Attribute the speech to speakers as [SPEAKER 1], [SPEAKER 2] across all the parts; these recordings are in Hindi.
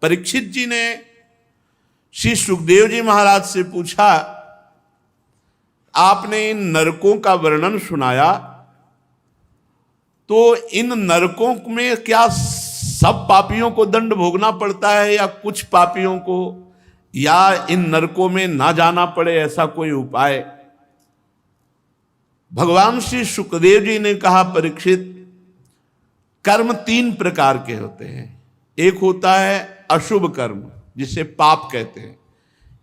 [SPEAKER 1] परीक्षित जी ने श्री सुखदेव जी महाराज से पूछा, आपने इन नरकों का वर्णन सुनाया, तो इन नरकों में क्या सब पापियों को दंड भोगना पड़ता है या कुछ पापियों को, या इन नरकों में ना जाना पड़े, ऐसा कोई उपाय? भगवान श्री सुखदेव जी ने कहा, परीक्षित, कर्म 3 प्रकार के होते हैं। एक होता है अशुभ कर्म जिसे पाप कहते हैं,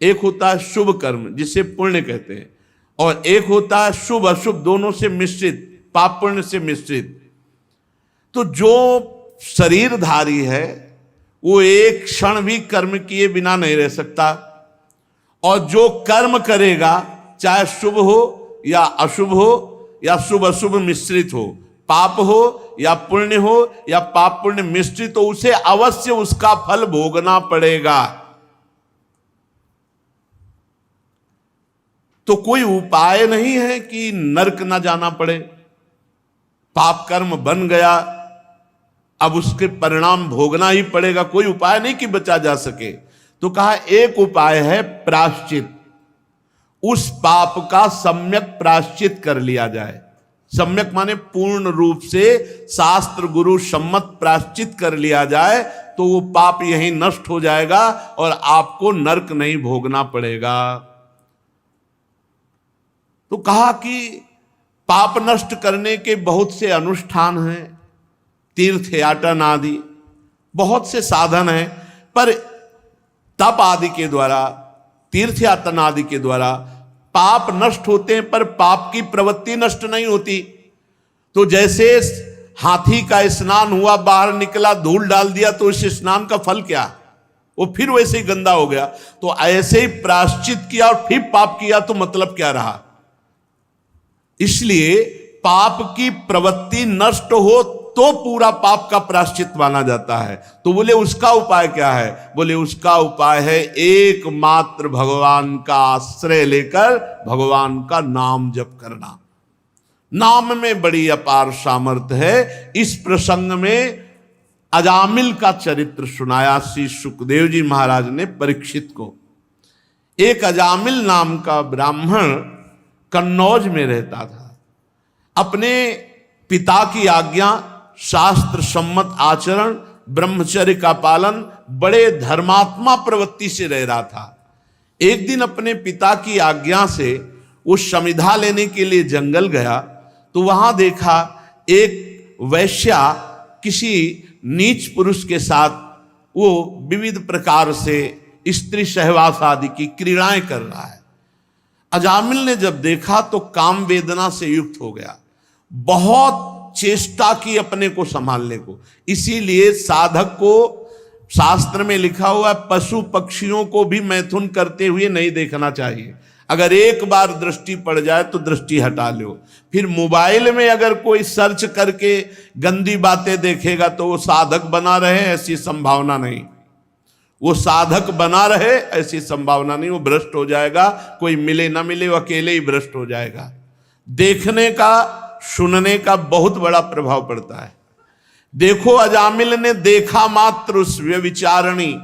[SPEAKER 1] एक होता है शुभ कर्म जिसे पुण्य कहते हैं, और एक होता है शुभ अशुभ दोनों से मिश्रित, पाप पुण्य से मिश्रित। तो जो शरीरधारी है वो एक क्षण भी कर्म किए बिना नहीं रह सकता, और जो कर्म करेगा चाहे शुभ हो या अशुभ हो या शुभ अशुभ मिश्रित हो, पाप हो या पुण्य हो या पाप पुण्य मिश्रित हो, उसे अवश्य उसका फल भोगना पड़ेगा। तो कोई उपाय नहीं है कि नरक ना जाना पड़े। पाप कर्म बन गया, अब उसके परिणाम भोगना ही पड़ेगा, कोई उपाय नहीं कि बचा जा सके। तो कहा एक उपाय है प्रायश्चित, उस पाप का सम्यक प्रायश्चित कर लिया जाए। सम्यक माने पूर्ण रूप से शास्त्र गुरु सम्मत प्रायश्चित कर लिया जाए, तो वो पाप यहीं नष्ट हो जाएगा और आपको नरक नहीं भोगना पड़ेगा। तो कहा कि पाप नष्ट करने के बहुत से अनुष्ठान हैं, तीर्थयाटन आदि बहुत से साधन हैं, पर तप आदि के द्वारा, तीर्थयाटन आदि के द्वारा पाप नष्ट होते हैं, पर पाप की प्रवृत्ति नष्ट नहीं होती। तो जैसे हाथी का स्नान हुआ, बाहर निकला, धूल डाल दिया, तो इस स्नान का फल क्या? वो फिर वैसे ही गंदा हो गया। तो ऐसे ही प्रायश्चित किया और फिर पाप किया तो मतलब क्या रहा? इसलिए पाप की प्रवृत्ति नष्ट हो तो पूरा पाप का प्रायश्चित माना जाता है। तो बोले उसका उपाय क्या है? बोले उसका उपाय है एकमात्र भगवान का आश्रय लेकर भगवान का नाम जप करना। नाम में बड़ी अपार सामर्थ्य है। इस प्रसंग में अजामिल का चरित्र सुनाया श्री सुखदेव जी महाराज ने परीक्षित को। एक अजामिल नाम का ब्राह्मण कन्नौज में रहता था। अपने पिता की आज्ञा, शास्त्र सम्मत आचरण, ब्रह्मचर्य का पालन, बड़े धर्मात्मा प्रवृत्ति से रह रहा था। एक दिन अपने पिता की आज्ञा से वो समिधा लेने के लिए जंगल गया, तो वहां देखा एक वैश्या किसी नीच पुरुष के साथ वो विविध प्रकार से स्त्री सहवास आदि की क्रीड़ाएं कर रहा है। अजामिल ने जब देखा तो काम वेदना से युक्त हो गया, बहुत चेष्टा की अपने को संभालने को। इसीलिए साधक को शास्त्र में लिखा हुआ है, पशु पक्षियों को भी मैथुन करते हुए नहीं देखना चाहिए। अगर एक बार दृष्टि पड़ जाए तो दृष्टि हटा लो। फिर मोबाइल में अगर कोई सर्च करके गंदी बातें देखेगा तो वो साधक बना रहे, ऐसी संभावना नहीं। वो साधक बना रहे ऐसी संभावना नहीं, वो भ्रष्ट हो जाएगा। कोई मिले ना मिले, वो अकेले ही भ्रष्ट हो जाएगा। देखने का, सुनने का बहुत बड़ा प्रभाव पड़ता है। देखो अजामिल ने देखा मात्र उस व्यभिचारिणी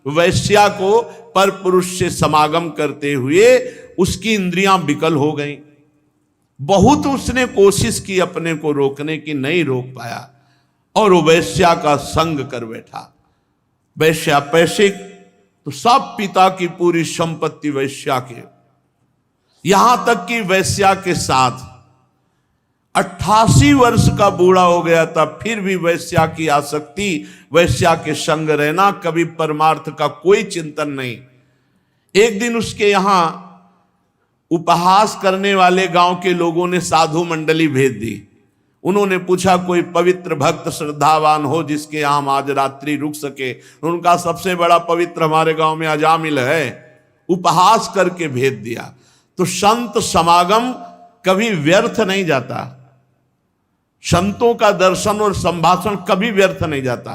[SPEAKER 1] वैश्या को पर पुरुष से समागम करते हुए उसकी इंद्रियां विकल हो गईं। बहुत उसने कोशिश की अपने को रोकने की, नहीं रोक पाया और वो वैश्या का संग कर बैठा। वैश्या पैसे तो सब पिता की पूरी संपत्ति वैश्या के, यहां तक कि वैश्या के साथ 88 वर्ष का बूढ़ा हो गया था, फिर भी वैश्या की आसक्ति, वैश्या के संग रहना, कभी परमार्थ का कोई चिंतन नहीं। एक दिन उसके यहां उपहास करने वाले गांव के लोगों ने साधु मंडली भेज दी। उन्होंने पूछा कोई पवित्र भक्त श्रद्धावान हो जिसके यहां हम आज रात्रि रुक सके। उनका सबसे बड़ा पवित्र हमारे गांव में अजामिल है। उपहास करके भेज दिया। तो संत समागम कभी व्यर्थ नहीं जाता, संतों का दर्शन और संभाषण कभी व्यर्थ नहीं जाता।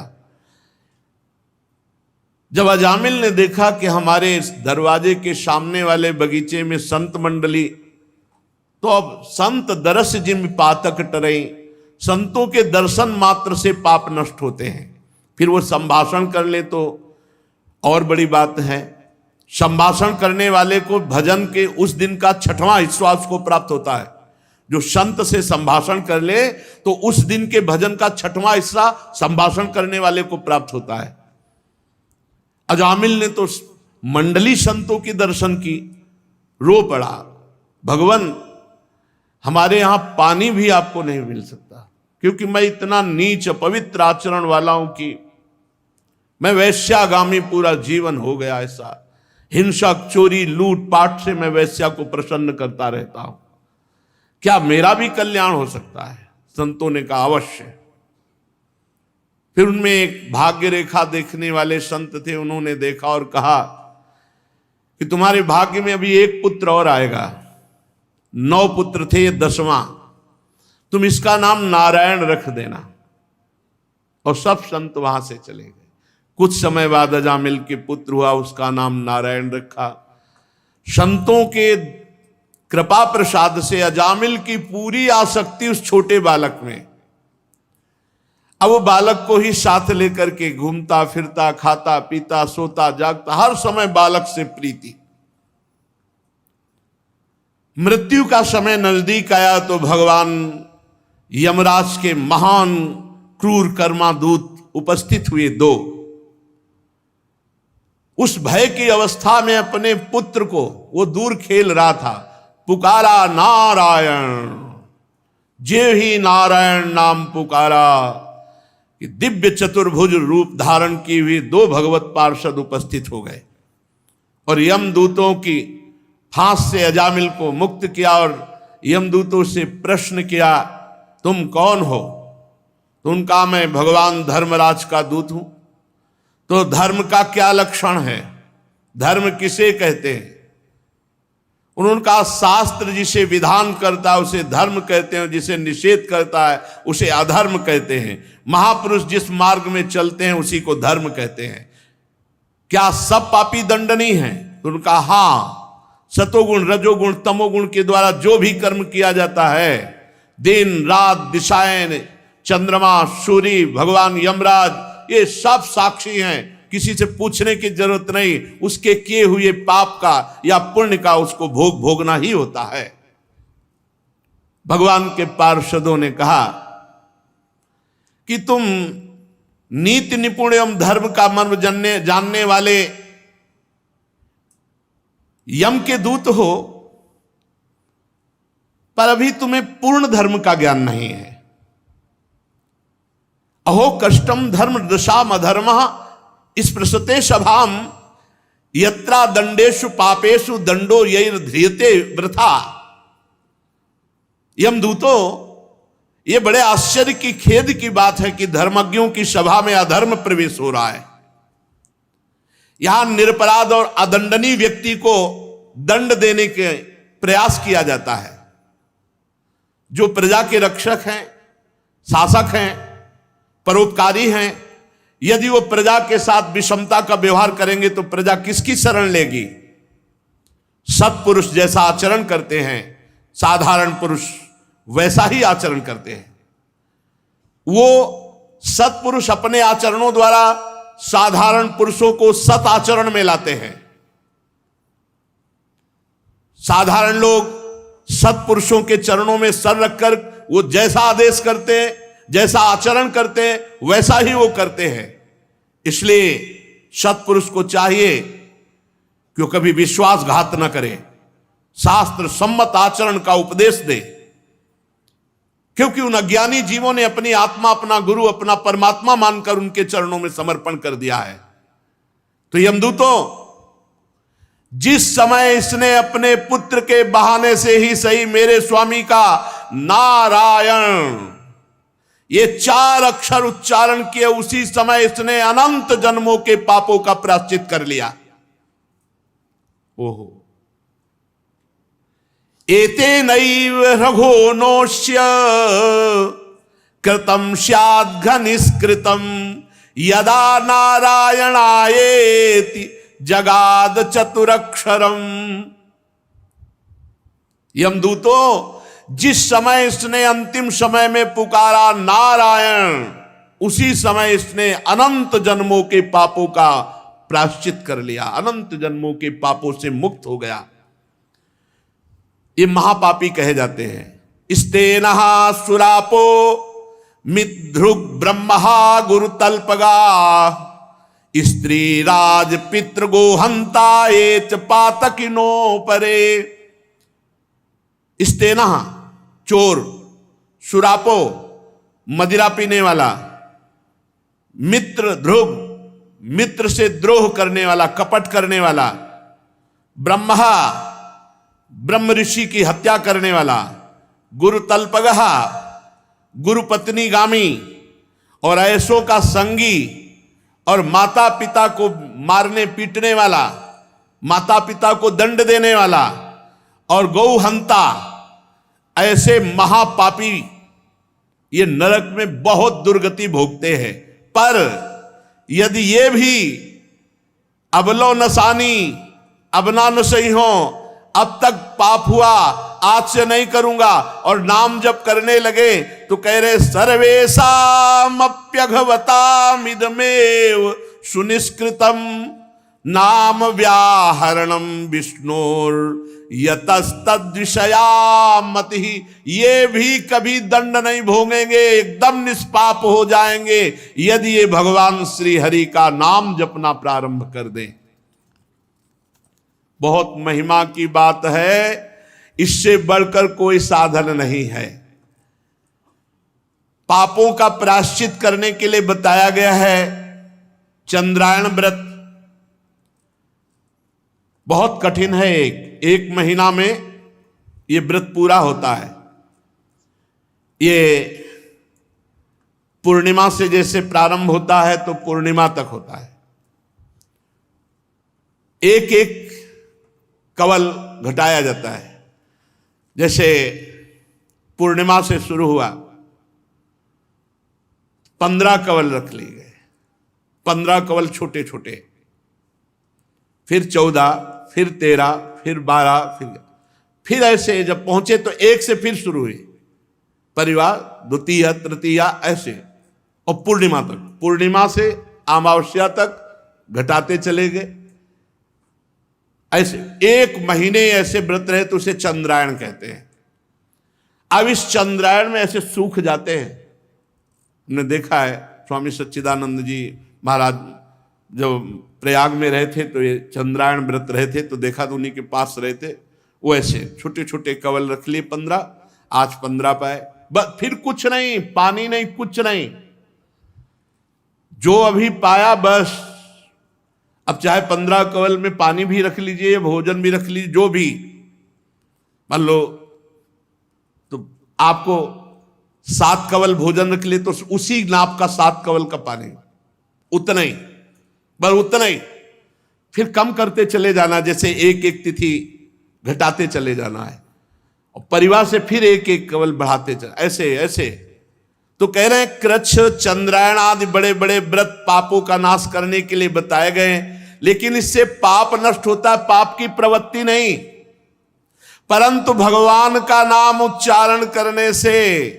[SPEAKER 1] जब अजामिल ने देखा कि हमारे दरवाजे के सामने वाले बगीचे में संत मंडली, तो अब संत दरस जिम पातक टरई, संतों के दर्शन मात्र से पाप नष्ट होते हैं। फिर वो संभाषण कर ले तो और बड़ी बात है, संभाषण करने वाले को भजन के उस दिन का 6वां हिस्सा उसको प्राप्त होता है। जो संत से संभाषण कर ले तो उस दिन के भजन का 6वां हिस्सा संभाषण करने वाले को प्राप्त होता है। अजामिल ने तो मंडली संतों की दर्शन की, रो पड़ा, भगवान हमारे यहां पानी भी आपको नहीं मिल सकता, क्योंकि मैं इतना नीच पवित्र आचरण वाला हूं कि मैं वैश्यागामी पूरा जीवन हो गया। ऐसा हिंसक, चोरी, लूट पाट से मैं वैश्या को प्रसन्न करता रहता हूं, क्या मेरा भी कल्याण हो सकता है? संतों ने कहा अवश्य। फिर उनमें एक भाग्य रेखा देखने वाले संत थे, उन्होंने देखा और कहा कि तुम्हारे भाग्य में अभी एक पुत्र और आएगा। 9 पुत्र थे, ये 10वां, तुम इसका नाम नारायण रख देना। और सब संत वहां से चले गए। कुछ समय बाद अजामिल के पुत्र हुआ, उसका नाम नारायण रखा। संतों के कृपा प्रसाद से अजामिल की पूरी आसक्ति उस छोटे बालक में। अब वो बालक को ही साथ लेकर के घूमता फिरता, खाता पीता, सोता जागता, हर समय बालक से प्रीति। मृत्यु का समय नजदीक आया तो भगवान यमराज के महान क्रूर कर्मा दूत उपस्थित हुए 2। उस भय की अवस्था में अपने पुत्र को वो दूर खेल रहा था, पुकारा नारायण। जे ही नारायण नाम पुकारा कि दिव्य चतुर्भुज रूप धारण की हुई 2 भगवत पार्षद उपस्थित हो गए और यमदूतों की फांस से अजामिल को मुक्त किया और यमदूतों से प्रश्न किया, तुम कौन हो? तो उनका मैं भगवान धर्मराज का दूत हूं। तो धर्म का क्या लक्षण है? धर्म किसे कहते हैं? उन्होंने कहा, शास्त्र जिसे विधान करता है उसे धर्म कहते हैं, जिसे निषेध करता है उसे अधर्म कहते हैं। महापुरुष जिस मार्ग में चलते हैं उसी को धर्म कहते हैं। क्या सब पापी दंडनीय हैं? तो उनका हाँ, सतोगुण रजोगुण तमोगुण के द्वारा जो भी कर्म किया जाता है, दिन रात दिशाएं, चंद्रमा, सूर्य, भगवान यमराज, ये सब साक्षी हैं। किसी से पूछने की जरूरत नहीं, उसके किए हुए पाप का या पुण्य का उसको भोग भोगना ही होता है। भगवान के पार्षदों ने कहा कि तुम नीति निपुण एवं धर्म का मर्म जानने वाले यम के दूत हो, पर अभी तुम्हें पूर्ण धर्म का ज्ञान नहीं है। अहो कष्टम धर्म दशाम अधर्म स्पृशते सभाम यत्रा दंडेषु पापेषु दंडो यैर ध्रियते वृथा। यमदूतों, ये बड़े आश्चर्य की खेद की बात है कि धर्मज्ञों की सभा में अधर्म प्रवेश हो रहा है। यहां निरपराध और अदंडनीय व्यक्ति को दंड देने के प्रयास किया जाता है। जो प्रजा के रक्षक हैं, शासक हैं, परोपकारी हैं, यदि वो प्रजा के साथ विषमता का व्यवहार करेंगे तो प्रजा किसकी शरण लेगी? सत्पुरुष जैसा आचरण करते हैं, साधारण पुरुष वैसा ही आचरण करते हैं। वो सत्पुरुष अपने आचरणों द्वारा साधारण पुरुषों को सत आचरण में लाते हैं। साधारण लोग सत्पुरुषों के चरणों में सर रखकर वो जैसा आदेश करते हैं, जैसा आचरण करते हैं, वैसा ही वो करते हैं। इसलिए सत्पुरुष को चाहिए कि वो कभी विश्वासघात न करे, शास्त्र सम्मत आचरण का उपदेश दे, क्योंकि उन अज्ञानी जीवों ने अपनी आत्मा, अपना गुरु, अपना परमात्मा मानकर उनके चरणों में समर्पण कर दिया है। तो यमदूतों, जिस समय इसने अपने पुत्र के बहाने से ही सही मेरे स्वामी का नारायण ये 4 अक्षर उच्चारण किए, उसी समय इसने अनंत जन्मों के पापों का प्रायश्चित कर लिया। ओहो, एतेनैव रघोनोष्य कृतं स्याद् घनिष्कृतं यदा नारायणायेति जगाद चतुरक्षरम। यमदूतों, जिस समय इसने अंतिम समय में पुकारा नारायण, उसी समय इसने अनंत जन्मों के पापों का प्रायश्चित कर लिया, अनंत जन्मों के पापों से मुक्त हो गया। ये महापापी कहे जाते हैं। स्तेनः सुरापो मिद्धृग ब्रह्महा गुरुतल्पगा स्त्री राज पितृ गोहंता ये च पातकिनो परे। स्तेनः चोर, सुरापो मदिरा पीने वाला, मित्र ध्रुव मित्र से द्रोह करने वाला, कपट करने वाला, ब्रह्मा ब्रह्म ऋषि की हत्या करने वाला, गुरु तल्पगहा गुरु पत्नी गामी और ऐसों का संगी, और माता पिता को मारने पीटने वाला, माता पिता को दंड देने वाला, और गौहंता, ऐसे महापापी ये नरक में बहुत दुर्गति भोगते हैं। पर यदि ये भी अबलो नसानी अबना न सही हो, अब तक पाप हुआ आज से नहीं करूंगा, और नाम जप करने लगे तो कह रहे सर्वेषामप्यघवतामिदमेव सुनिष्कृतम नाम व्याहरणम विष्णुर यतस्तद्विषया मति। ये भी कभी दंड नहीं भोगेंगे, एकदम निष्पाप हो जाएंगे यदि ये भगवान श्री हरि का नाम जपना प्रारंभ कर दें। बहुत महिमा की बात है, इससे बढ़कर कोई साधन नहीं है। पापों का प्रायश्चित करने के लिए बताया गया है चंद्रायण व्रत। बहुत कठिन है, एक महीना में ये व्रत पूरा होता है। ये पूर्णिमा से जैसे प्रारंभ होता है तो पूर्णिमा तक होता है। एक एक कवल घटाया जाता है। जैसे पूर्णिमा से शुरू हुआ, 15 कवल रख लिए गए, 15 कवल छोटे छोटे, फिर 14, फिर 13, फिर 12, फिर ऐसे जब पहुंचे तो एक से फिर शुरू हुई परिवार, द्वितीय तृतीया ऐसे, और पूर्णिमा तक, पूर्णिमा से अमावस्या तक घटाते चले गए। ऐसे एक महीने ऐसे व्रत रहे तो उसे चंद्रायण कहते हैं। अब इस चंद्रायण में ऐसे सूख जाते हैं। हमने देखा है स्वामी सच्चिदानंद जी महाराज जब प्रयाग में रहे थे तो ये चंद्रायण व्रत रहे थे, तो देखा तो उन्हीं के पास रहे थे, वो ऐसे छोटे छोटे कवल रख लिए 15, आज 15 पाए, बस फिर कुछ नहीं, पानी नहीं, कुछ नहीं, जो अभी पाया बस। अब चाहे 15 कवल में पानी भी रख लीजिए, भोजन भी रख लीजिए, जो भी मान लो, तो आपको 7 कवल भोजन रख लिए तो उसी नाप का 7 कवल का पानी, उतना ही, बस उतना ही। फिर कम करते चले जाना, जैसे एक एक तिथि घटाते चले जाना है, और परिवार से फिर एक एक कवल बढ़ाते चले, ऐसे ऐसे। तो कह रहे हैं कृच्छ चंद्रायण आदि बड़े बड़े व्रत पापों का नाश करने के लिए बताए गए, लेकिन इससे पाप नष्ट होता है, पाप की प्रवृत्ति नहीं, परंतु भगवान का नाम उच्चारण करने से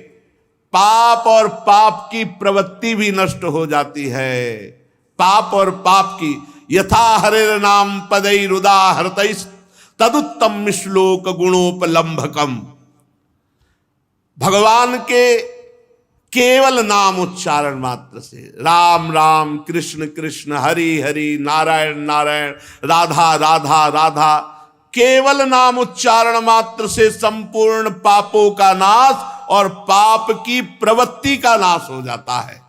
[SPEAKER 1] पाप और पाप की प्रवृत्ति भी नष्ट हो जाती है। पाप और पाप की यथा हरेर नाम पदैरुदाहृतैः तदुत्तम श्लोक गुणोपलंभकम। भगवान के केवल नाम उच्चारण मात्र से, राम राम कृष्ण कृष्ण हरि हरि नारायण नारायण राधा राधा राधा, केवल नाम उच्चारण मात्र से संपूर्ण पापों का नाश और पाप की प्रवृत्ति का नाश हो जाता है।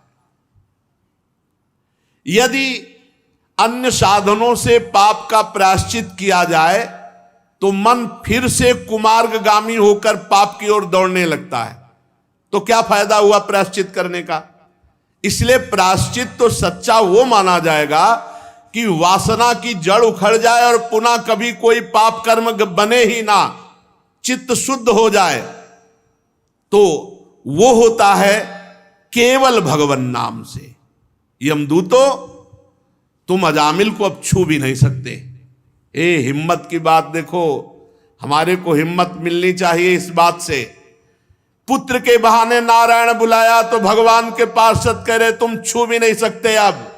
[SPEAKER 1] यदि अन्य साधनों से पाप का प्रायश्चित किया जाए तो मन फिर से कुमार्गगामी होकर पाप की ओर दौड़ने लगता है, तो क्या फायदा हुआ प्रायश्चित करने का। इसलिए प्रायश्चित तो सच्चा वो माना जाएगा कि वासना की जड़ उखड़ जाए और पुनः कभी कोई पाप कर्म बने ही ना, चित्त शुद्ध हो जाए, तो वो होता है केवल भगवान नाम से। यमदूतो तुम अजामिल को अब छू भी नहीं सकते। हिम्मत की बात देखो, हमारे को हिम्मत मिलनी चाहिए इस बात से। पुत्र के बहाने नारायण बुलाया तो भगवान के पार्षद कह रहे तुम छू भी नहीं सकते। अब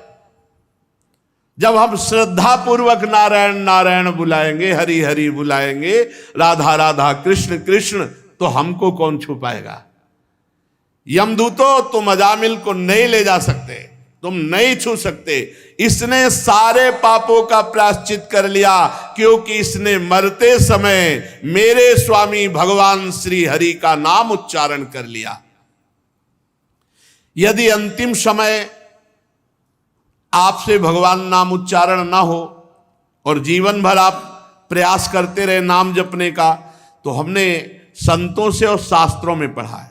[SPEAKER 1] जब हम श्रद्धा पूर्वक नारायण नारायण बुलाएंगे, हरि हरि बुलाएंगे, राधा राधा कृष्ण कृष्ण, तो हमको कौन छुपाएगा? यमदूतो तुम अजामिल को नहीं ले जा सकते, तुम नहीं छू सकते। इसने सारे पापों का प्रायश्चित कर लिया, क्योंकि इसने मरते समय मेरे स्वामी भगवान श्री हरि का नाम उच्चारण कर लिया। यदि अंतिम समय आपसे भगवान नाम उच्चारण ना हो और जीवन भर आप प्रयास करते रहे नाम जपने का, तो हमने संतों से और शास्त्रों में पढ़ा है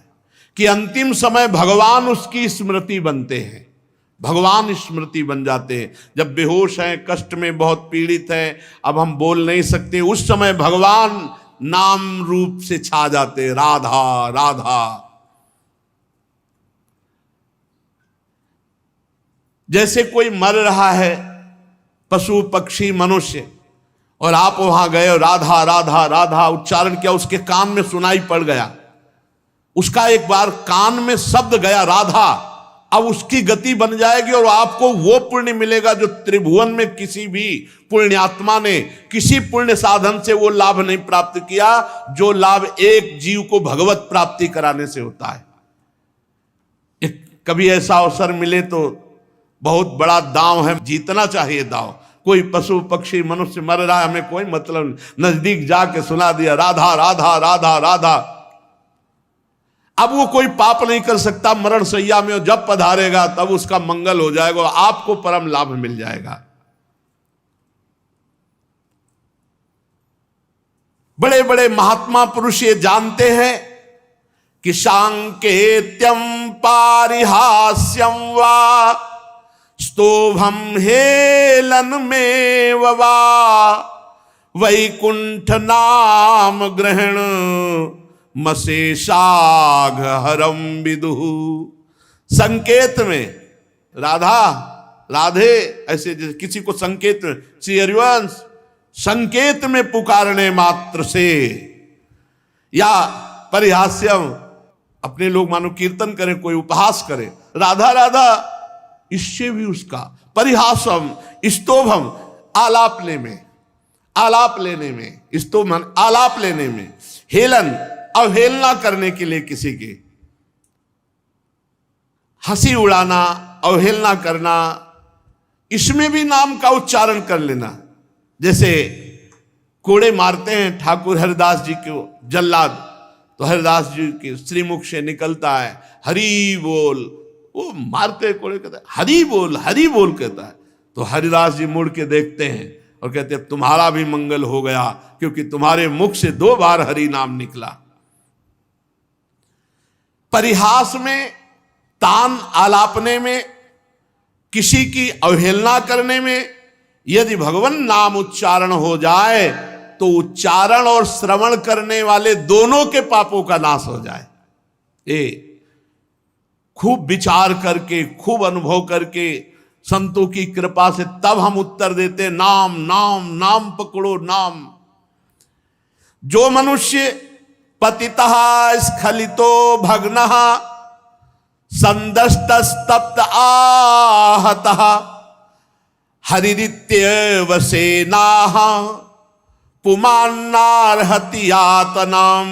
[SPEAKER 1] कि अंतिम समय भगवान उसकी स्मृति बनते हैं, भगवान स्मृति बन जाते हैं। जब बेहोश हैं, कष्ट में बहुत पीड़ित हैं, अब हम बोल नहीं सकते, उस समय भगवान नाम रूप से छा जाते, राधा राधा। जैसे कोई मर रहा है, पशु पक्षी मनुष्य, और आप वहां गए और राधा राधा राधा उच्चारण किया, उसके कान में सुनाई पड़ गया, उसका एक बार कान में शब्द गया राधा, अब उसकी गति बन जाएगी और आपको वो पुण्य मिलेगा जो त्रिभुवन में किसी भी पुण्यात्मा ने किसी पुण्य साधन से वो लाभ नहीं प्राप्त किया, जो लाभ एक जीव को भगवत प्राप्ति कराने से होता है। कभी ऐसा अवसर मिले तो बहुत बड़ा दांव है, जीतना चाहिए दांव। कोई पशु पक्षी मनुष्य मर रहा है, हमें कोई मतलब, नजदीक जाके सुना दिया राधा राधा राधा राधा। अब वो कोई पाप नहीं कर सकता, मरण सैया में जब पधारेगा तब उसका मंगल हो जाएगा, आपको परम लाभ मिल जाएगा। बड़े बड़े महात्मा पुरुष ये जानते हैं कि सांकेत्यम पारिहास्यम वा स्तोभम हेलन में वा वैकुंठ नाम ग्रहण मशेषाघ हरम विदुहु। संकेत में राधा राधे, ऐसे जैसे किसी को संकेत में, श्री हरिवंश संकेत में पुकारने मात्र से, या परिहास्यम, अपने लोग मानो कीर्तन करें, कोई उपहास करे, राधा राधा, इससे भी उसका परिहासम, स्तोभम, आलाप लेने में, स्तोभम आलाप लेने में, हेलन अवहेलना करने के लिए, किसी की हंसी उड़ाना, अवहेलना करना, इसमें भी नाम का उच्चारण कर लेना। जैसे कोड़े मारते हैं ठाकुर हरिदास जी को जल्लाद, तो हरिदास जी के श्रीमुख से निकलता है हरि बोल, वो मारते कोड़े कहता है हरि बोल कहता है, तो हरिदास जी मुड़ के देखते हैं और कहते हैं तुम्हारा भी मंगल हो गया, क्योंकि तुम्हारे मुख से 2 बार हरि नाम निकला। परिहास में, तान आलापने में, किसी की अवहेलना करने में, यदि भगवान नाम उच्चारण हो जाए तो उच्चारण और श्रवण करने वाले दोनों के पापों का नाश हो जाए। खूब विचार करके, खूब अनुभव करके, संतों की कृपा से तब हम उत्तर देते, नाम नाम नाम पकड़ो नाम। जो मनुष्य पतितः स्खलितो भग्नः संदष्टस्तप्त आहतः हरिरित्येव सेनाः पुमान्नार्हति यातनाम।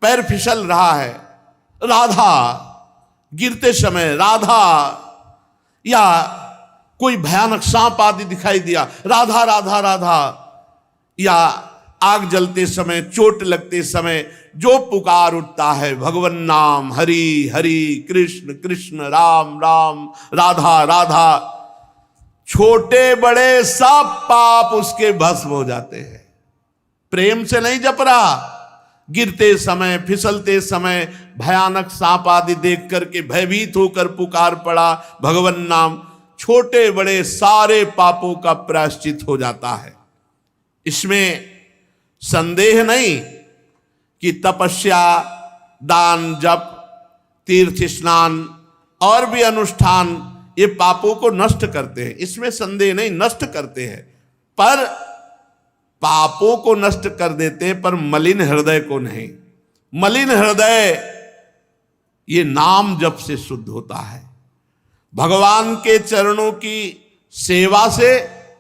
[SPEAKER 1] पैर फिसल रहा है, राधा, गिरते समय राधा, या कोई भयानक सांप आदि दिखाई दिया, राधा राधा राधा, या आग जलते समय, चोट लगते समय जो पुकार उठता है भगवन नाम, हरि हरि कृष्ण कृष्ण राम राम राधा राधा, छोटे बड़े सब पाप उसके भस्म हो जाते हैं। प्रेम से नहीं जप रहा, गिरते समय, फिसलते समय, भयानक सांप आदि देख करके भयभीत होकर पुकार पड़ा भगवन नाम, छोटे बड़े सारे पापों का प्रायश्चित हो जाता है। इसमें संदेह नहीं कि तपस्या, दान, जप, तीर्थ स्नान और भी अनुष्ठान ये पापों को नष्ट करते हैं, इसमें संदेह नहीं, नष्ट करते हैं, पर पापों को नष्ट कर देते हैं, पर मलिन हृदय को नहीं। मलिन हृदय ये नाम जप से शुद्ध होता है। भगवान के चरणों की सेवा से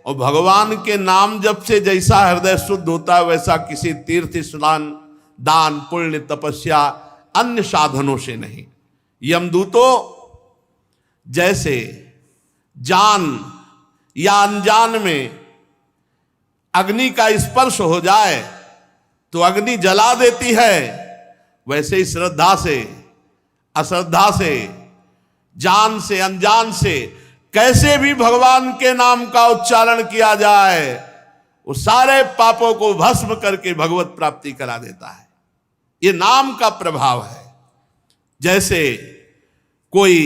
[SPEAKER 1] और भगवान के नाम जप से जैसा हृदय शुद्ध होता है वैसा किसी तीर्थ स्नान, दान, पुण्य, तपस्या, अन्य साधनों से नहीं। यमदूतों जैसे जान या अनजान में अग्नि का स्पर्श हो जाए तो अग्नि जला देती है, वैसे ही श्रद्धा से, अश्रद्धा से, जान से, अनजान से कैसे भी भगवान के नाम का उच्चारण किया जाए वो सारे पापों को भस्म करके भगवत प्राप्ति करा देता है। ये नाम का प्रभाव है। जैसे कोई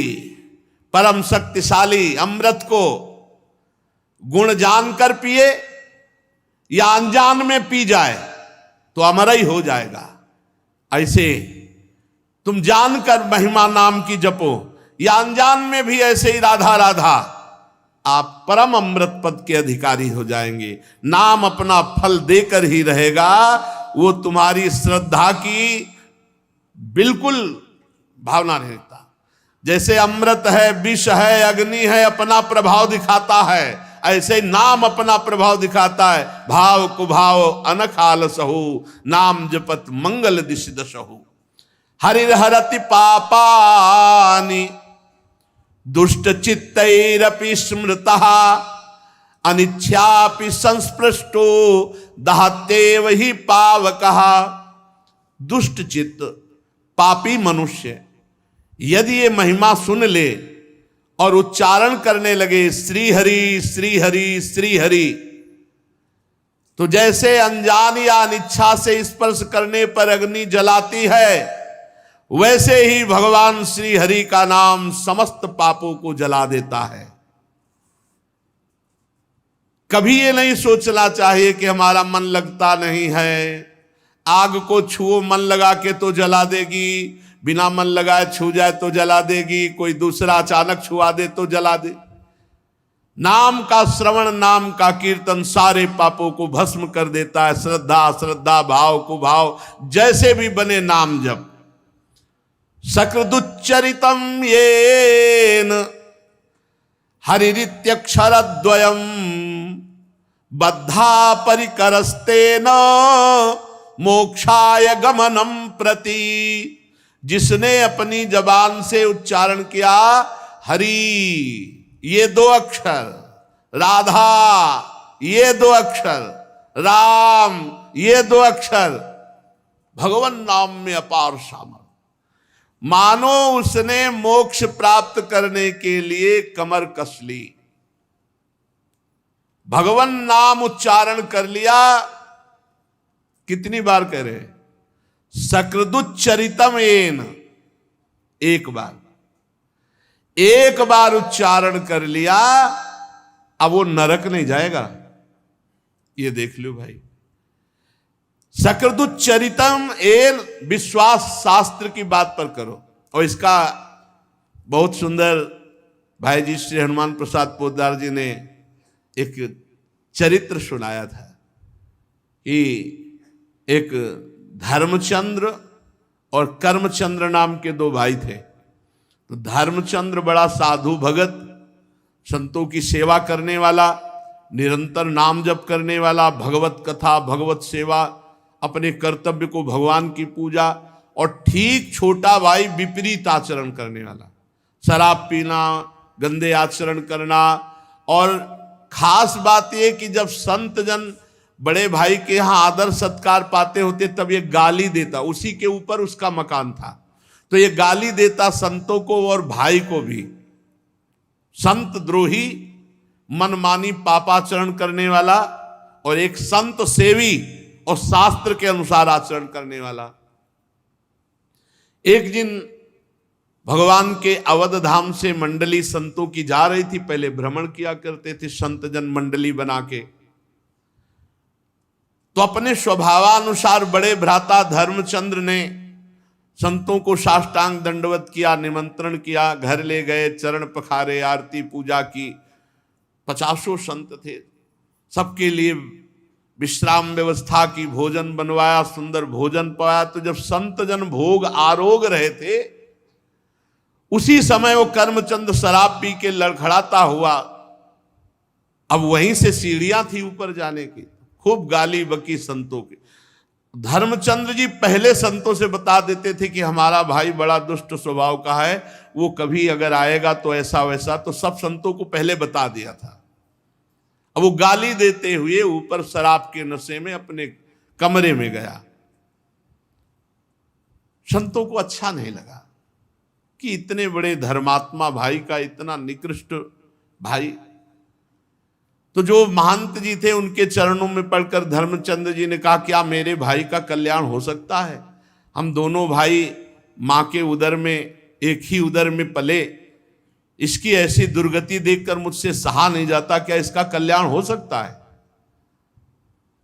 [SPEAKER 1] परम शक्तिशाली अमृत को गुण जानकर पिए या अनजान में पी जाए तो अमर ही हो जाएगा। ऐसे तुम जानकर महिमा नाम की जपो या अनजान में भी ऐसे ही राधा राधा, आप परम अमृत पद के अधिकारी हो जाएंगे। नाम अपना फल देकर ही रहेगा, वो तुम्हारी श्रद्धा की बिल्कुल भावना नहीं रखता। जैसे अमृत है, विष है, अग्नि है, अपना प्रभाव दिखाता है, ऐसे नाम अपना प्रभाव दिखाता है। भाव कुभाव अनखाल सहु, नाम जपत मंगल दिश दशहु। हरिहरति पापानि दुष्ट चित्तैरपि स्मृतः, अनिच्छापि संस्पृष्टो दहत्येव हि पावकः। दुष्ट चित्त पापी मनुष्य यदि ये महिमा सुन ले और उच्चारण करने लगे श्री हरि श्री हरि श्री हरि, तो जैसे अनजान या अनिच्छा से स्पर्श करने पर अग्नि जलाती है, वैसे ही भगवान श्री हरि का नाम समस्त पापों को जला देता है। कभी ये नहीं सोचना चाहिए कि हमारा मन लगता नहीं है, आग को छुओ मन लगा के तो जला देगी, बिना मन लगाए छू जाए तो जला देगी, कोई दूसरा अचानक छुआ दे तो जला दे। नाम का श्रवण, नाम का कीर्तन सारे पापों को भस्म कर देता है। श्रद्धा, श्रद्धा, भाव कुभाव जैसे भी बने नाम जप। सकृदुच्चरितम येन हरिरित्यक्षरद्वयम बद्धा परिकरस्तेन मोक्षाय गमनम प्रति। जिसने अपनी जबान से उच्चारण किया हरि ये दो अक्षर, राधा ये दो अक्षर, राम ये दो अक्षर, भगवान नाम में अपार सामर्थ्य, मानो उसने मोक्ष प्राप्त करने के लिए कमर कस ली। भगवान नाम उच्चारण कर लिया, कितनी बार कह रहे? सकृदुच्चरितम येन, एक बार, एक बार उच्चारण कर लिया, अब वो नरक नहीं जाएगा। ये देख लो भाई, सकृदुच्चरितम एन, विश्वास शास्त्र की बात पर करो। और इसका बहुत सुंदर भाई जी श्री हनुमान प्रसाद पोद्दार जी ने एक चरित्र सुनाया था कि एक धर्मचंद्र और कर्मचंद्र नाम के दो भाई थे। तो धर्मचंद्र बड़ा साधु भगत, संतों की सेवा करने वाला, निरंतर नाम जप करने वाला, भगवत कथा, भगवत सेवा, अपने कर्तव्य को, भगवान की पूजा। और ठीक छोटा भाई विपरीत आचरण करने वाला, शराब पीना, गंदे आचरण करना। और खास बात यह कि जब संत जन बड़े भाई के यहाँ आदर सत्कार पाते होते तब ये गाली देता, उसी के ऊपर उसका मकान था, तो ये गाली देता संतों को और भाई को भी। संत द्रोही, मनमानी पापाचरण करने वाला, और एक संत सेवी और शास्त्र के अनुसार आचरण करने वाला। एक दिन भगवान के अवध धाम से मंडली संतों की जा रही थी। पहले भ्रमण किया करते थे संत जन मंडली बना के। तो अपने स्वभावानुसार बड़े भ्राता धर्मचंद्र ने संतों को साष्टांग दंडवत किया, निमंत्रण किया, घर ले गए, चरण पखारे, आरती पूजा की। 50 संत थे, सबके लिए विश्राम व्यवस्था की, भोजन बनवाया, सुंदर भोजन पाया। तो जब संत जन भोग आरोग रहे थे, उसी समय वो कर्मचंद शराब पी के लड़खड़ाता हुआ अब वहीं से सीढ़ियां थी ऊपर जाने की, खूब गाली बकी संतों की। धर्मचंद्र जी पहले संतों से बता देते थे कि हमारा भाई बड़ा दुष्ट स्वभाव का है, वो कभी अगर आएगा तो ऐसा वैसा, तो सब संतों को पहले बता दिया था। अब वो गाली देते हुए ऊपर शराब के नशे में अपने कमरे में गया। संतों को अच्छा नहीं लगा कि इतने बड़े धर्मात्मा भाई का इतना निकृष्ट भाई। तो जो महंत जी थे उनके चरणों में पड़कर धर्मचंद्र जी ने कहा, क्या मेरे भाई का कल्याण हो सकता है? हम दोनों भाई मां के उदर में, एक ही उदर में पले, इसकी ऐसी दुर्गति देखकर मुझसे सहा नहीं जाता, क्या इसका कल्याण हो सकता है?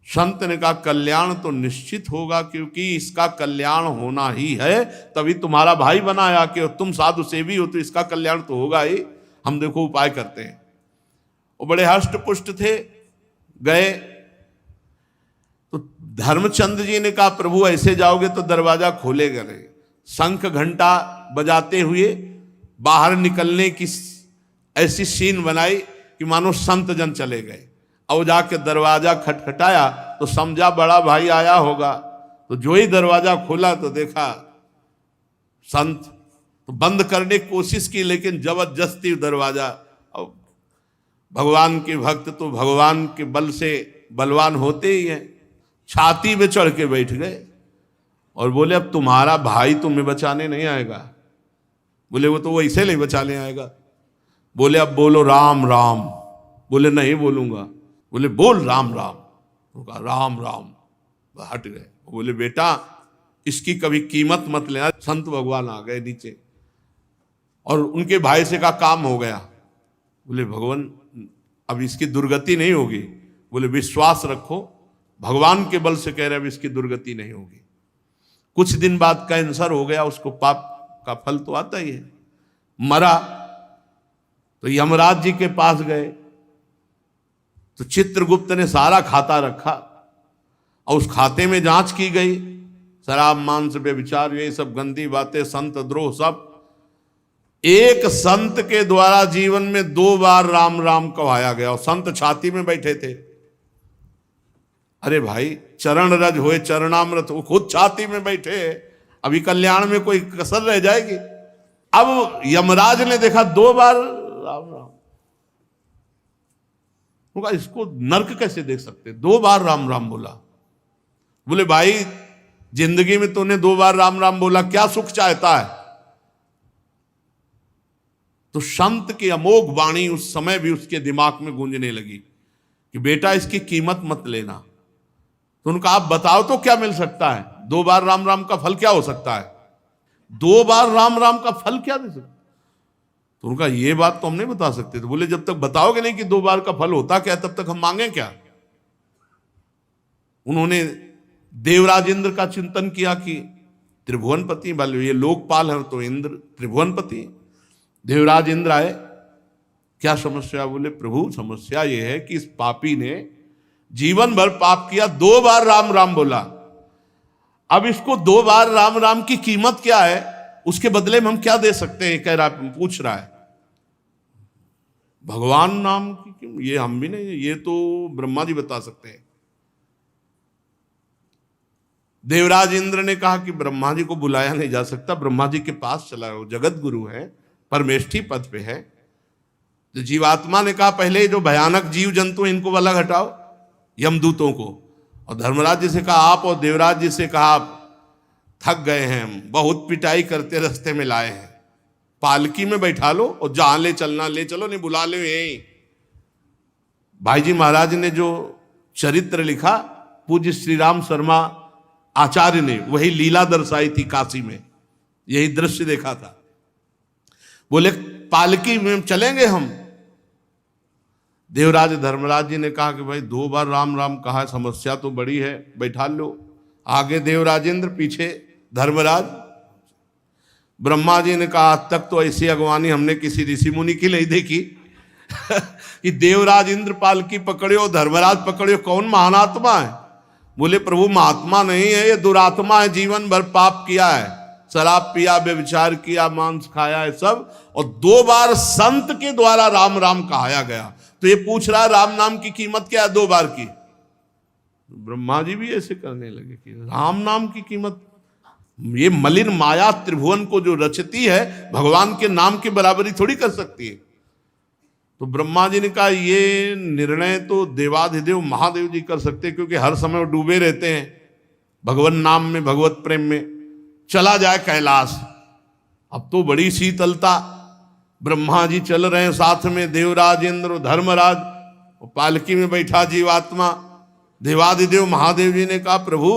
[SPEAKER 1] संत ने कहा, कल्याण तो निश्चित होगा, क्योंकि इसका कल्याण होना ही है, तभी तुम्हारा भाई बनाया कि तुम साधु सेवी हो, तो इसका कल्याण तो होगा ही। हम देखो उपाय करते हैं। वो बड़े हष्ट पुष्ट थे, गए तो धर्मचंद्र जी ने कहा, प्रभु ऐसे जाओगे तो दरवाजा खोलेगा नहीं। शंख घंटा बजाते हुए बाहर निकलने की ऐसी सीन बनाई कि मानो संत जन चले गए। और जाके दरवाजा खटखटाया तो समझा बड़ा भाई आया होगा। तो जो ही दरवाजा खोला तो देखा संत। तो बंद करने की कोशिश की, लेकिन जबरदस्ती दरवाजा। भगवान के भक्त तो भगवान के बल से बलवान होते ही हैं, छाती में चढ़ के बैठ गए और बोले, अब तुम्हारा भाई तुम्हें बचाने नहीं आएगा। बोले, वो तो वैसे नहीं बचाने आएगा। बोले, अब बोलो राम राम। बोले, नहीं बोलूंगा। बोले, बोल राम राम। वो कहा राम राम, हट गए। बोले, बेटा इसकी कभी कीमत मत लेना। संत भगवान आ गए नीचे और उनके भाई से कहा, काम हो गया। बोले, भगवान अब इसकी दुर्गति नहीं होगी। बोले, विश्वास रखो, भगवान के बल से कह रहे, अब इसकी दुर्गति नहीं होगी। कुछ दिन बाद कैंसर हो गया उसको, पाप का फल तो आता ही है। मरा तो यमराज जी के पास गए तो चित्रगुप्त ने सारा खाता रखा और उस खाते में जांच की गई। शराब, मांस, व्यभिचार, ये सब गंदी बातें, संत द्रोह, सब। एक संत के द्वारा जीवन में 2 बार राम राम कहाया गया और संत छाती में बैठे थे। अरे भाई, चरण रज होए चरणामृत, वो खुद छाती में बैठे, अभी कल्याण में कोई कसर रह जाएगी। अब यमराज ने देखा 2 बार राम राम, उनका इसको नर्क कैसे देख सकते, 2 बार राम राम बोला। बोले, भाई जिंदगी में तूने 2 बार राम राम बोला, क्या सुख चाहता है? तो संत की अमोघ वाणी उस समय भी उसके दिमाग में गूंजने लगी कि बेटा इसकी कीमत मत लेना। तो उनका, आप बताओ तो क्या मिल सकता है? 2 बार राम राम का फल क्या हो सकता है? 2 बार राम राम का फल क्या दे सकता? तो उनका, ये बात तो हम नहीं बता सकते। तो बोले, जब तक बताओगे नहीं कि 2 बार का फल होता क्या, तब तक हम मांगे क्या? उन्होंने देवराज इंद्र का चिंतन किया कि त्रिभुवनपति वाले, ये लोकपाल है तो इंद्र त्रिभुवनपति। देवराज इंद्र आए, क्या समस्या? बोले, प्रभु समस्या ये है कि इस पापी ने जीवन भर पाप किया, 2 बार राम राम बोला। अब इसको 2 बार राम राम की कीमत क्या है, उसके बदले में हम क्या दे सकते हैं? कह रहा, पूछ रहा है। भगवान नाम की, ये हम भी नहीं, ये तो ब्रह्मा जी बता सकते हैं। देवराज इंद्र ने कहा कि ब्रह्मा जी को बुलाया नहीं जा सकता, ब्रह्मा जी के पास चला, वो जगत गुरु है, परमेष्ठी पद पे है। तो जीवात्मा ने कहा, पहले जो भयानक जीव जंतु इनको अलग हटाओ, यमदूतों को। और धर्मराज जी से कहा आप, और देवराज जी से कहा आप थक गए हैं, हम बहुत पिटाई करते रास्ते में लाए हैं, पालकी में बैठा लो और जहां ले चलना ले चलो, नहीं बुला लो यहीं। भाई जी महाराज ने जो चरित्र लिखा, पूज्य श्री राम शर्मा आचार्य ने वही लीला दर्शाई थी काशी में, यही दृश्य देखा था। बोले, पालकी में चलेंगे हम। देवराज धर्मराज जी ने कहा कि भाई 2 बार राम राम कहा, समस्या तो बड़ी है, बैठा लो। आगे देवराजेंद्र, पीछे धर्मराज। ब्रह्मा जी ने कहा, आज तक तो ऐसी अगवानी हमने किसी ऋषि मुनि की नहीं देखी कि देवराज इंद्र पालकी पकड़े हो, धर्मराज पकड़े हो, कौन महानात्मा है? बोले, प्रभु महात्मा नहीं है, ये दुरात्मा है, जीवन भर पाप किया है, शराब पिया, व्यभिचार किया, मांस खाया है सब। और 2 बार संत के द्वारा राम राम कहाया गया। तो ये पूछ रहा राम नाम की कीमत क्या है 2 बार की। ब्रह्मा जी भी ऐसे करने लगे कि राम नाम की कीमत, ये मलिन माया त्रिभुवन को जो रचती है भगवान के नाम की बराबरी थोड़ी कर सकती है। तो ब्रह्मा जी ने कहा ये निर्णय तो देवाधिदेव महादेव जी कर सकते, क्योंकि हर समय वो डूबे रहते हैं भगवान नाम में, भगवत प्रेम में। चला जाए कैलाश। अब तो बड़ी शीतलता, ब्रह्मा जी चल रहे हैं, साथ में देवराज इंद्र, धर्मराज, पालकी में बैठा जीवात्मा। देवाधिदेव महादेव जी ने कहा प्रभु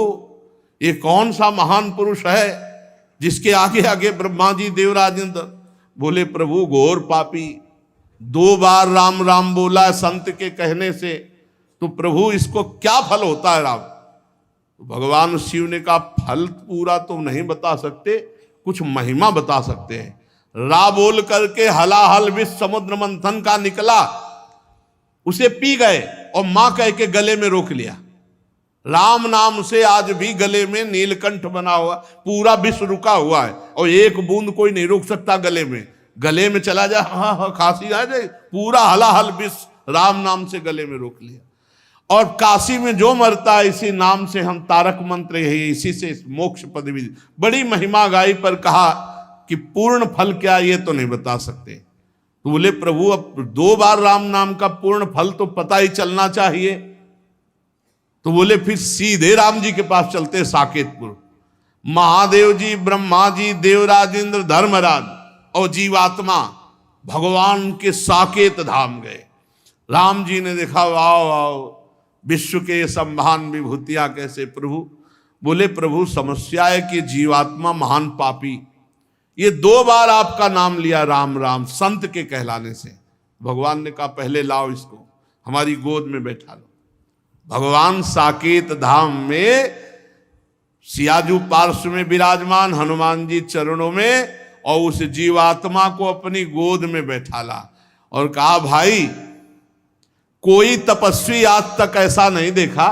[SPEAKER 1] ये कौन सा महान पुरुष है जिसके आगे आगे ब्रह्मा जी, देवराज इंद्र। बोले प्रभु घोर पापी, 2 बार राम राम बोला है संत के कहने से, तो प्रभु इसको क्या फल होता है राम। तो भगवान शिव ने कहा फल पूरा तो नहीं बता सकते, कुछ महिमा बता सकते हैं। रा बोल करके हलाहल विष समुद्र मंथन का निकला, उसे पी गए और मां कह के गले में रोक लिया। राम नाम से आज भी गले में नीलकंठ बना हुआ, पूरा विष रुका हुआ है और एक बूंद कोई नहीं रोक सकता गले में। गले में चला जाए हाँ खांसी आ जाए, पूरा हलाहल विष राम नाम से गले में रोक लिया। और काशी में जो मरता है इसी नाम से, हम तारक मंत्र है इसी से मोक्ष पदवी, बड़ी महिमा गाई, पर कहा कि पूर्ण फल क्या ये तो नहीं बता सकते। तो बोले प्रभु अब 2 बार राम नाम का पूर्ण फल तो पता ही चलना चाहिए। तो बोले फिर सीधे राम जी के पास चलते साकेतपुर। महादेव जी, ब्रह्मा जी, देवराज इंद्र, धर्मराज और जीवात्मा भगवान के साकेत धाम गए। राम जी ने देखा वाओ वाओ विश्व के संभान विभूतियां कैसे प्रभु। बोले प्रभु समस्या है कि जीवात्मा महान पापी, ये 2 बार आपका नाम लिया राम राम संत के कहलाने से। भगवान ने कहा पहले लाओ इसको हमारी गोद में बैठा लो। भगवान साकेत धाम में सियाजू पार्श्व में विराजमान, हनुमान जी चरणों में, और उस जीवात्मा को अपनी गोद में बैठा ला और कहा भाई कोई तपस्वी आज तक ऐसा नहीं देखा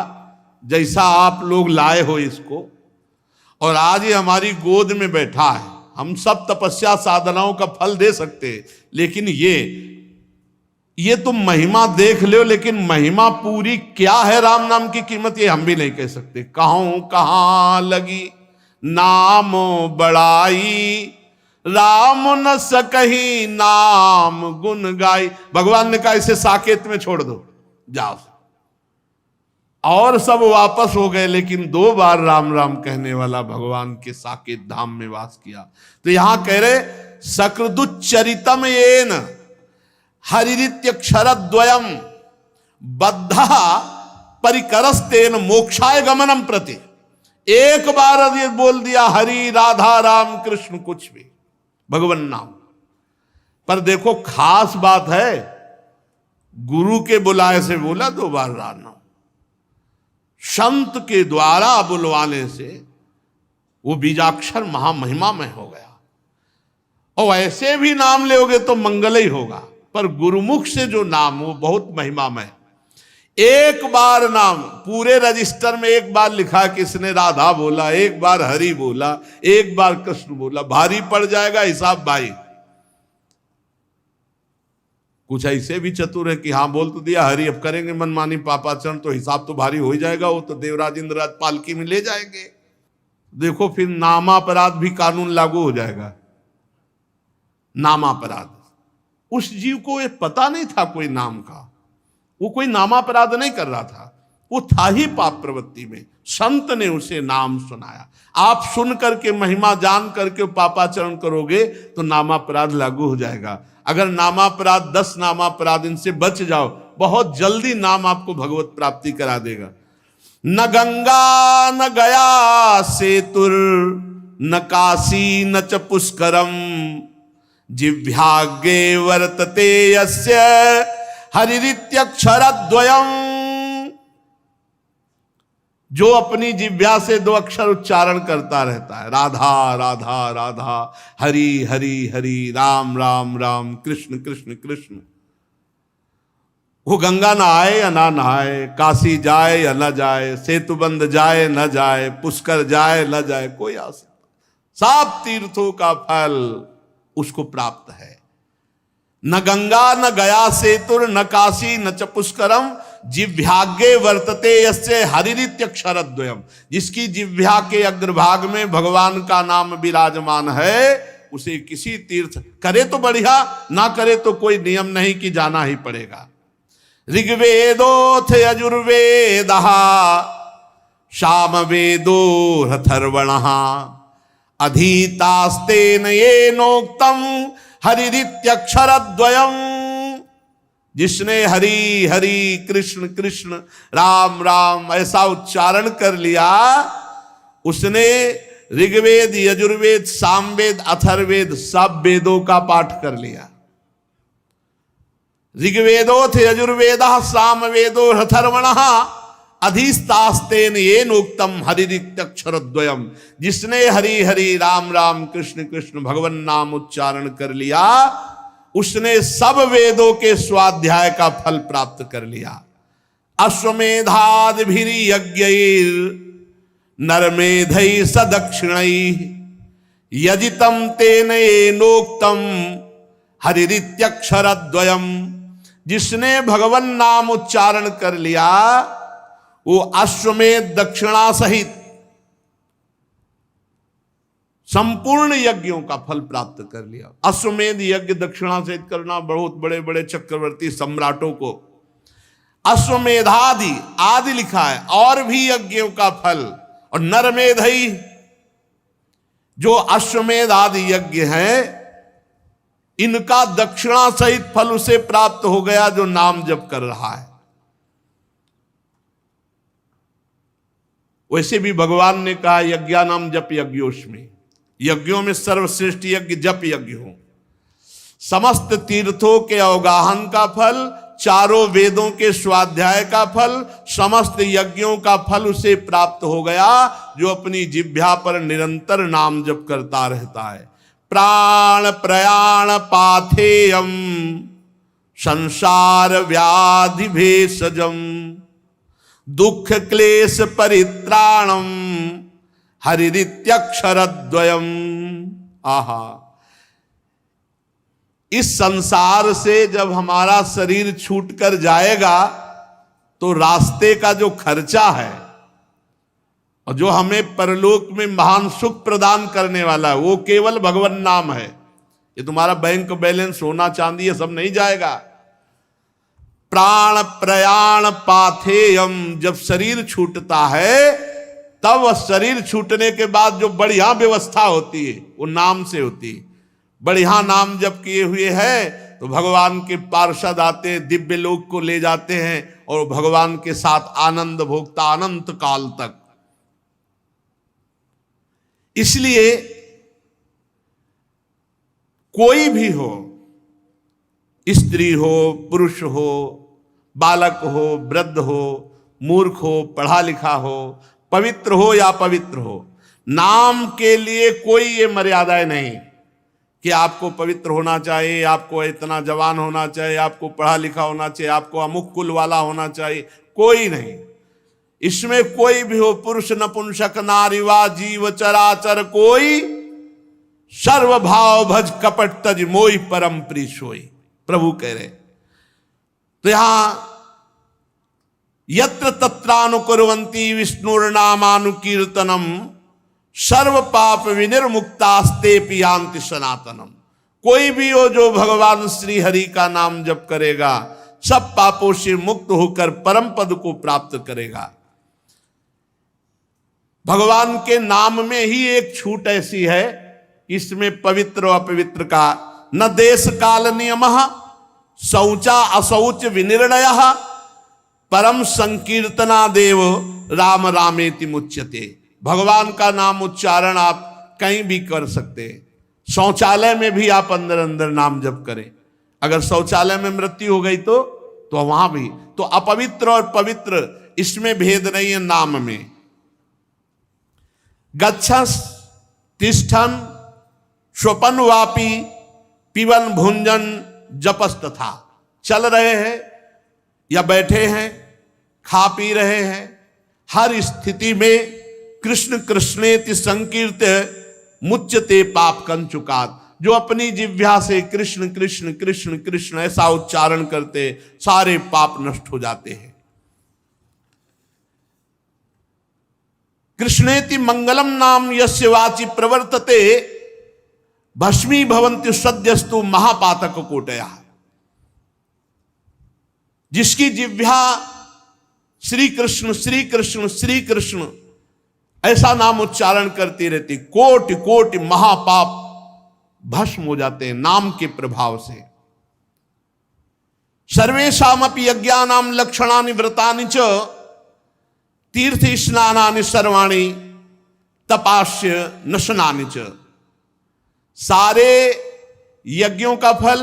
[SPEAKER 1] जैसा आप लोग लाए हो इसको, और आज ये हमारी गोद में बैठा है। हम सब तपस्या साधनाओं का फल दे सकते हैं, लेकिन ये तुम महिमा देख लो, लेकिन महिमा पूरी क्या है राम नाम की कीमत ये हम भी नहीं कह सकते। कहूं कहां लगी नाम बड़ाई, राम न सकही नाम गुण गाई। भगवान ने कहा इसे साकेत में छोड़ दो जाओ। और सब वापस हो गए, लेकिन 2 बार राम राम कहने वाला भगवान के साकेत धाम में वास किया। तो यहां कह रहे सकृदुच्चरितम येन हरिरित्यक्षरद्वयम बद्धा परिकरस्तेन मोक्षाय गमनम प्रति। एक बार ये बोल दिया हरि राधा राम कृष्ण कुछ भी भगवान नाम। पर देखो खास बात है, गुरु के बुलाए से बोला 2 बार राम नाम, संत के द्वारा बुलवाने से वो बीजाक्षर महामहिमामय हो गया। और ऐसे भी नाम लोगे तो मंगल ही होगा, पर गुरुमुख से जो नाम वो बहुत महिमामय। एक बार नाम पूरे रजिस्टर में एक बार लिखा किसने राधा बोला, एक बार हरि बोला, एक बार कृष्ण बोला, भारी पड़ जाएगा हिसाब भाई। कुछ ऐसे भी चतुर है कि हाँ बोल तो दिया हरि, अब करेंगे मनमानी पापाचरण तो हिसाब तो भारी हो ही जाएगा, वो तो देवराज इंद्रराज पालकी में ले जाएंगे। देखो फिर नामापराध भी कानून लागू हो जाएगा। नामापराध, उस जीव को ये पता नहीं था कोई नाम का, वो कोई नामापराध नहीं कर रहा था, वो था ही पाप प्रवृत्ति में। संत ने उसे नाम सुनाया। आप सुन करके महिमा जान करके पापाचरण करोगे तो नामापराध लागू हो जाएगा। अगर नामापराध 10 नामापराध इनसे बच जाओ, बहुत जल्दी नाम आपको भगवत प्राप्ति करा देगा। न गंगा न गया सेतुर न काशी न च पुष्करम जिह्वाग्रे वर्तते यस्य हरिरित्यक्षरद्वयम्। जो अपनी जिह्वा से 2 अक्षर उच्चारण करता रहता है, राधा राधा राधा, हरि हरि हरि, राम राम राम, कृष्ण कृष्ण कृष्ण, वो गंगा नहाए या ना नहाए, काशी जाए या न जाए, सेतुबंध जाए न जाए, पुष्कर जाए न जाए, कोई आ सकता, सब तीर्थों का फल उसको प्राप्त है। न गंगा न गया सेतुर न काशी न च पुष्करम जिह्वाग्ये वर्तते यस्य हरिरित्यक्षरद्वयम। जिसकी जिह्वा के अग्रभाग में भगवान का नाम विराजमान है, उसे किसी तीर्थ करे तो बढ़िया, ना करे तो कोई नियम नहीं कि जाना ही पड़ेगा। ऋग्वेदोथ यजुर्वेद सामवेदो अथर्वण अधीतास्तेन येनोक्तम हरिरित्यक्षरद्वयम। जिसने हरि हरि कृष्ण कृष्ण राम राम ऐसा उच्चारण कर लिया, उसने ऋग्वेद यजुर्वेद सामवेद अथर्ववेद सब वेदों का पाठ कर लिया। ऋग्वेदोथ यजुर्वेद सामवेदो अथर्वण अधिस्तास्तेन येनोक्तम हरिरित्यक्षरद्वयम। जिसने हरि हरि राम राम कृष्ण कृष्ण भगवान नाम उच्चारण कर लिया, उसने सब वेदों के स्वाध्याय का फल प्राप्त कर लिया। अश्वमेधादिभिर्यज्ञैर् नरमेधैः सदक्षिणैः यजितं तेन येनोक्तम हरिरित्यक्षरद्वयम। जिसने भगवान नाम उच्चारण कर लिया, वो अश्वमेध दक्षिणा सहित संपूर्ण यज्ञों का फल प्राप्त कर लिया। अश्वमेध यज्ञ दक्षिणा सहित करना, बहुत बड़े बड़े चक्रवर्ती सम्राटों को अश्वमेधादि आदि लिखा है, और भी यज्ञों का फल। और नरमेधई जो अश्वमेध आदि यज्ञ हैं, इनका दक्षिणा सहित फल उसे प्राप्त हो गया जो नाम जप कर रहा है। वैसे भी भगवान ने कहा यज्ञानाम जप यज्ञोस्मि, यज्ञों में सर्वश्रेष्ठ यज्ञ जप यज्ञ हो। समस्त तीर्थों के अवगाहन का फल, चारों वेदों के स्वाध्याय का फल, समस्त यज्ञों का फल उसे प्राप्त हो गया जो अपनी जिह्वा पर निरंतर नाम जप करता रहता है। प्राण प्रयाण पाथेयम संसार व्याधि भेषजम दुख क्लेश परित्राणम हरिरित्यक्षरद्वयम। आहा, इस संसार से जब हमारा शरीर छूटकर जाएगा तो रास्ते का जो खर्चा है और जो हमें परलोक में महान सुख प्रदान करने वाला है, वो केवल भगवान नाम है। ये तुम्हारा बैंक बैलेंस सोना चांदी ये सब नहीं जाएगा। प्राण प्रयाण पाथेयम, जब शरीर छूटता है तब शरीर छूटने के बाद जो बढ़िया व्यवस्था होती है वो नाम से होती है। बढ़िया नाम जब किए हुए है तो भगवान के पार्षद आते, दिव्य लोक को ले जाते हैं और भगवान के साथ आनंद भोगता अनंत काल तक। इसलिए कोई भी हो, स्त्री हो पुरुष हो, बालक हो वृद्ध हो, मूर्ख हो पढ़ा लिखा हो, पवित्र हो या पवित्र हो, नाम के लिए कोई ये मर्यादाएं नहीं कि आपको पवित्र होना चाहिए, आपको इतना जवान होना चाहिए, आपको पढ़ा लिखा होना चाहिए, आपको अमुक कुल वाला होना चाहिए, कोई नहीं। इसमें कोई भी हो, पुरुष नपुंसक नारीवा जीव चराचर कोई, सर्वभाव भज कपट तज मोई परम प्री सोई, प्रभु कह रहे। तो यहां यत्र तत्रानुकुर्वन्ति विष्णुर्नामानुकीर्तनम सर्व पाप विनिर्मुक्तास्ते पियांति सनातनम। कोई भी हो जो भगवान श्री हरि का नाम जप करेगा, सब पापों से मुक्त होकर परम पद को प्राप्त करेगा। भगवान के नाम में ही एक छूट ऐसी है, इसमें पवित्र और अपवित्र का न देश काल नियमः शौचा अशौच विनिर्णयः परम संकीर्तना देव राम रामेति मुच्यते। भगवान का नाम उच्चारण आप कहीं भी कर सकते हैं। शौचालय में भी आप अंदर अंदर नाम जप करें। अगर शौचालय में मृत्यु हो गई तो वहां भी, तो अपवित्र और पवित्र इसमें भेद नहीं है नाम में। गच्छस तिष्ठन स्वपन वापी पिबन भुंजन जपस तथा, चल रहे हैं या बैठे हैं, खा पी रहे हैं, हर स्थिति में कृष्ण कृष्णेति संकीर्त मुच्यते पाप कंचुकात। जो अपनी जिह्वा से कृष्ण कृष्ण कृष्ण कृष्ण ऐसा उच्चारण करते सारे पाप नष्ट हो जाते हैं। कृष्णेति मंगलम नाम यस्य वाचि प्रवर्तते भस्मी भवन्ति सद्यस्तु महापातक कोटया। जिसकी जिह्वा श्री कृष्ण श्री कृष्ण श्री कृष्ण ऐसा नाम उच्चारण करती रहती, कोटि कोटि महापाप भस्म हो जाते हैं नाम के प्रभाव से। सर्वेषामपि यज्ञानाम लक्षणानि व्रतानि च तीर्थ स्नानानि सर्वाणि तपास्य नशनानि च। सारे यज्ञों का फल,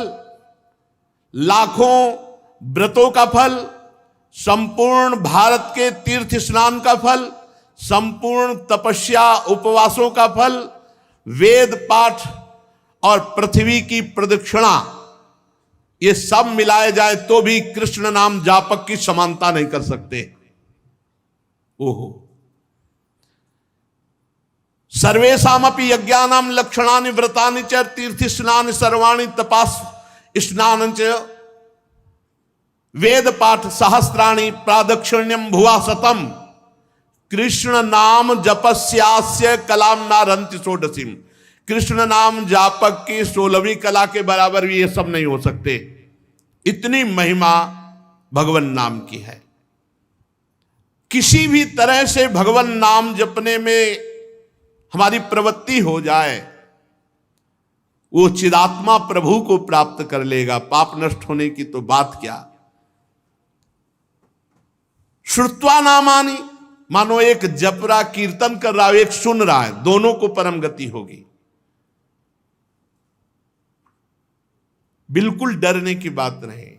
[SPEAKER 1] लाखों व्रतों का फल, संपूर्ण भारत के तीर्थ स्नान का फल, संपूर्ण तपस्या उपवासों का फल, वेद पाठ और पृथ्वी की प्रदक्षिणा, ये सब मिलाए जाए तो भी कृष्ण नाम जापक की समानता नहीं कर सकते। ओहो, सर्वेषामपि यज्ञानाम लक्षणानि व्रतानि च तीर्थ स्नान सर्वाणि तपास स्नान च वेद पाठ सहस्राणि प्रादक्षिण्यम भुवा शतम कृष्ण नाम जपस्यास्य कलाम नारंति षोडशीम। कृष्ण नाम जापक की 16वीं कला के बराबर भी ये सब नहीं हो सकते। इतनी महिमा भगवान नाम की है। किसी भी तरह से भगवान नाम जपने में हमारी प्रवृत्ति हो जाए, वो चिदात्मा प्रभु को प्राप्त कर लेगा। पाप नष्ट होने की तो बात क्या। श्रुत्वा नामानि, मानो एक जप रहा कीर्तन कर रहा है, एक सुन रहा है, दोनों को परम गति होगी। बिल्कुल डरने की बात नहीं।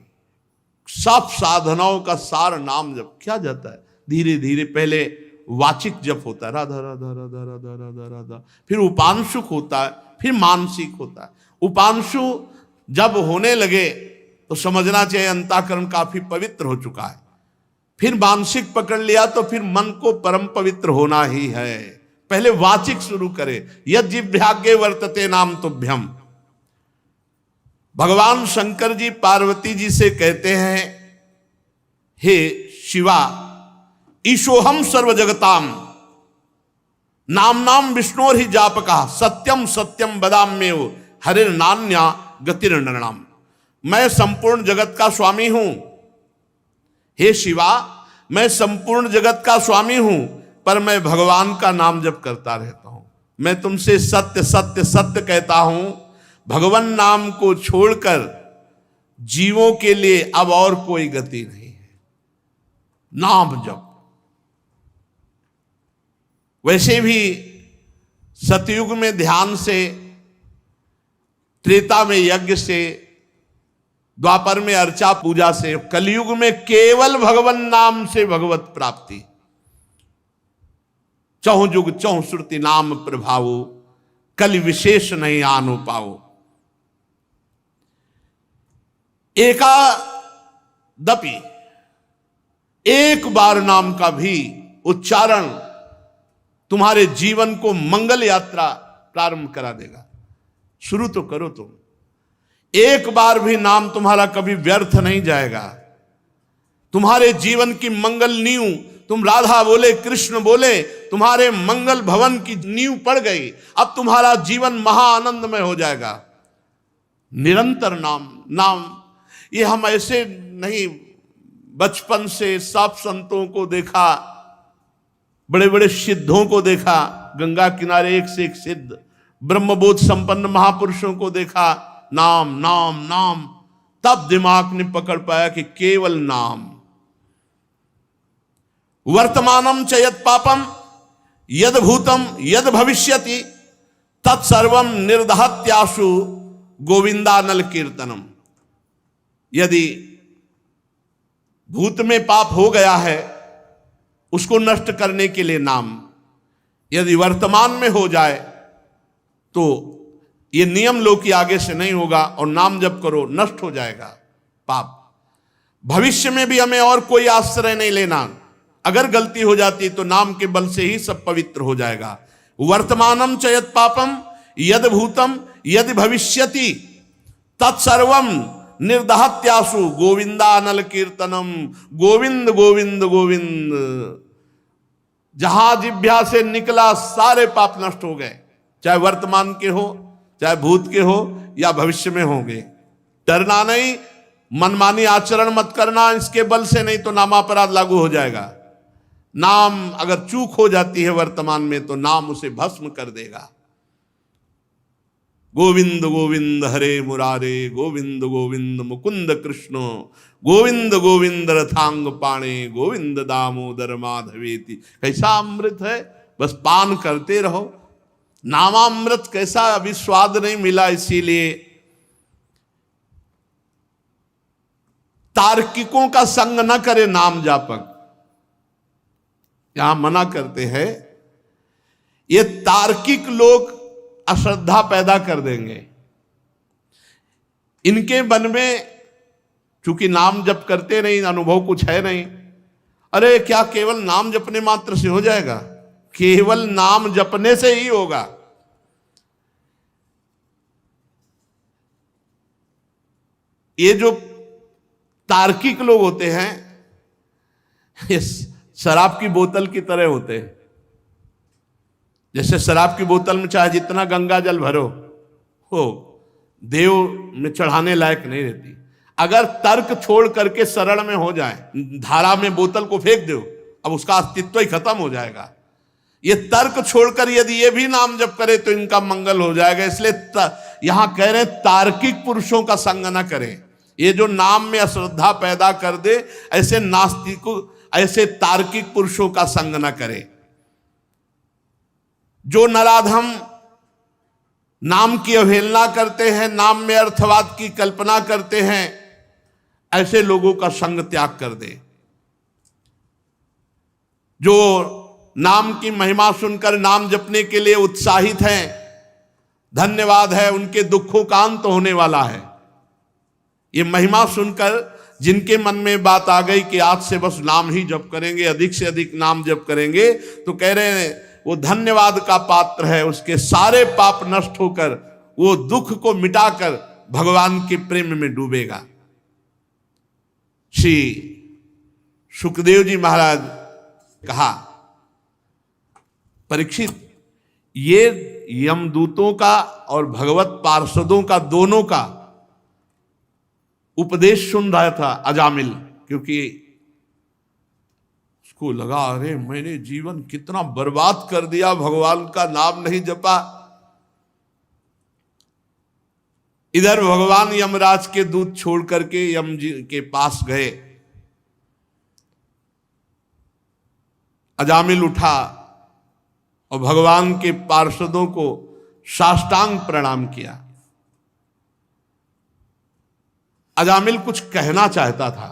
[SPEAKER 1] सब साधनाओं का सार नाम जप किया जाता है। धीरे धीरे पहले वाचिक जप होता है, राधा राधा राधा राधा राधा राधा, फिर उपांशुक होता है, फिर मानसिक होता है। उपांशु जब होने लगे तो समझना चाहिए अंतःकरण काफी पवित्र हो चुका है। फिर मानसिक पकड़ लिया तो फिर मन को परम पवित्र होना ही है। पहले वाचिक शुरू करे, यद जिह्वाग्रे वर्तते नाम तुभ्यम। भगवान शंकर जी पार्वती जी से कहते हैं, हे शिवा, ईशोहम सर्व जगताम नाम नाम विष्णोर ही जापका सत्यम सत्यम बदाम्येव हरिर नान्या गतिर्नृणाम। मैं संपूर्ण जगत का स्वामी हूं। हे शिवा, मैं संपूर्ण जगत का स्वामी हूं, पर मैं भगवान का नाम जप करता रहता हूं। मैं तुमसे सत्य सत्य सत्य कहता हूं, भगवान नाम को छोड़कर जीवों के लिए अब और कोई गति नहीं है। नाम जप। वैसे भी सतयुग में ध्यान से, त्रेता में यज्ञ से, द्वापर में अर्चा पूजा से, कलयुग में केवल भगवान नाम से भगवत प्राप्ति। चहुं जुग चहुं श्रुति नाम प्रभावो, कलि विशेष नहीं आनो पाओ। एकादपि एक बार नाम का भी उच्चारण तुम्हारे जीवन को मंगल यात्रा प्रारंभ करा देगा। शुरू तो करो तुम। एक बार भी नाम तुम्हारा कभी व्यर्थ नहीं जाएगा। तुम्हारे जीवन की मंगल नींव, तुम राधा बोले कृष्ण बोले, तुम्हारे मंगल भवन की नींव पड़ गई। अब तुम्हारा जीवन महाआनंदमय हो जाएगा। निरंतर नाम नाम। ये हम ऐसे नहीं, बचपन से सब संतों को देखा, बड़े बड़े सिद्धों को देखा, गंगा किनारे एक से एक सिद्ध ब्रह्मबोध संपन्न महापुरुषों को देखा, नाम नाम नाम। तब दिमाग ने पकड़ पाया कि केवल नाम। वर्तमानम च यद पापम यद भूतम यद भविष्यति तत्सर्वम निर्दहत्याशु गोविंदानल कीर्तनम। यदि भूत में पाप हो गया है, उसको नष्ट करने के लिए नाम। यदि वर्तमान में हो जाए तो ये नियम लो कि आगे से नहीं होगा, और नाम जप करो, नष्ट हो जाएगा पाप। भविष्य में भी हमें और कोई आश्रय नहीं लेना। अगर गलती हो जाती तो नाम के बल से ही सब पवित्र हो जाएगा। वर्तमानम च यद पापम यद भूतम यदि भविष्यति तत्सर्वम निर्दहत्यासु गोविंदानल कीर्तनम। गोविंद गोविंद गोविंद, जहां जिह्वा से निकला सारे पाप नष्ट हो गए, चाहे वर्तमान के हो, चाहे भूत के हो या भविष्य में होंगे। डरना नहीं, मनमानी आचरण मत करना, इसके बल से नहीं तो नामापराध लागू हो जाएगा। नाम अगर चूक हो जाती है वर्तमान में तो नाम उसे भस्म कर देगा। गोविंद गोविंद हरे मुरारे, गोविंद गोविंद मुकुंद कृष्ण, गोविंद गोविंद रथांग पाणे, गोविंद दामोदर माधवेति। कैसा अमृत है, बस पान करते रहो। नामामृत कैसा, अभी स्वाद नहीं मिला, इसीलिए तार्किकों का संग न करे नाम जापक। यहां मना करते हैं, ये तार्किक लोग अश्रद्धा पैदा कर देंगे। इनके मन में चूंकि नाम जप करते नहीं, अनुभव कुछ है नहीं, अरे क्या केवल नाम जपने मात्र से हो जाएगा? केवल नाम जपने से ही होगा। ये जो तार्किक लोग होते हैं, ये शराब की बोतल की तरह होते हैं। जैसे शराब की बोतल में चाहे जितना गंगा जल भरो हो, देव में चढ़ाने लायक नहीं रहती। अगर तर्क छोड़ करके सरल में हो जाए, धारा में बोतल को फेंक दो, अब उसका अस्तित्व ही खत्म हो जाएगा। ये तर्क छोड़कर यदि ये भी नाम जप करे तो इनका मंगल हो जाएगा। इसलिए यहां कह रहे तार्किक पुरुषों का संग न करें। ये जो नाम में अश्रद्धा पैदा कर दे, ऐसे नास्तिकों, ऐसे तार्किक पुरुषों का संग न करें। जो नराधम नाम की अवहेलना करते हैं, नाम में अर्थवाद की कल्पना करते हैं, ऐसे लोगों का संग त्याग कर दे। जो नाम की महिमा सुनकर नाम जपने के लिए उत्साहित हैं, धन्यवाद है, उनके दुखों का अंत होने वाला है। ये महिमा सुनकर जिनके मन में बात आ गई कि आज से बस नाम ही जप करेंगे, अधिक से अधिक नाम जप करेंगे, तो कह रहे हैं वो धन्यवाद का पात्र है। उसके सारे पाप नष्ट होकर वो दुख को मिटाकर भगवान के प्रेम में डूबेगा। श्री सुखदेव जी महाराज कहा, परीक्षित, ये यमदूतों का और भगवत पार्षदों का, दोनों का उपदेश सुन रहा था अजामिल, क्योंकि उसको लगा अरे मैंने जीवन कितना बर्बाद कर दिया, भगवान का नाम नहीं जपा। इधर भगवान यमराज के दूत छोड़ करके यम जी के पास गए। अजामिल उठा और भगवान के पार्षदों को साष्टांग प्रणाम किया। अजामिल कुछ कहना चाहता था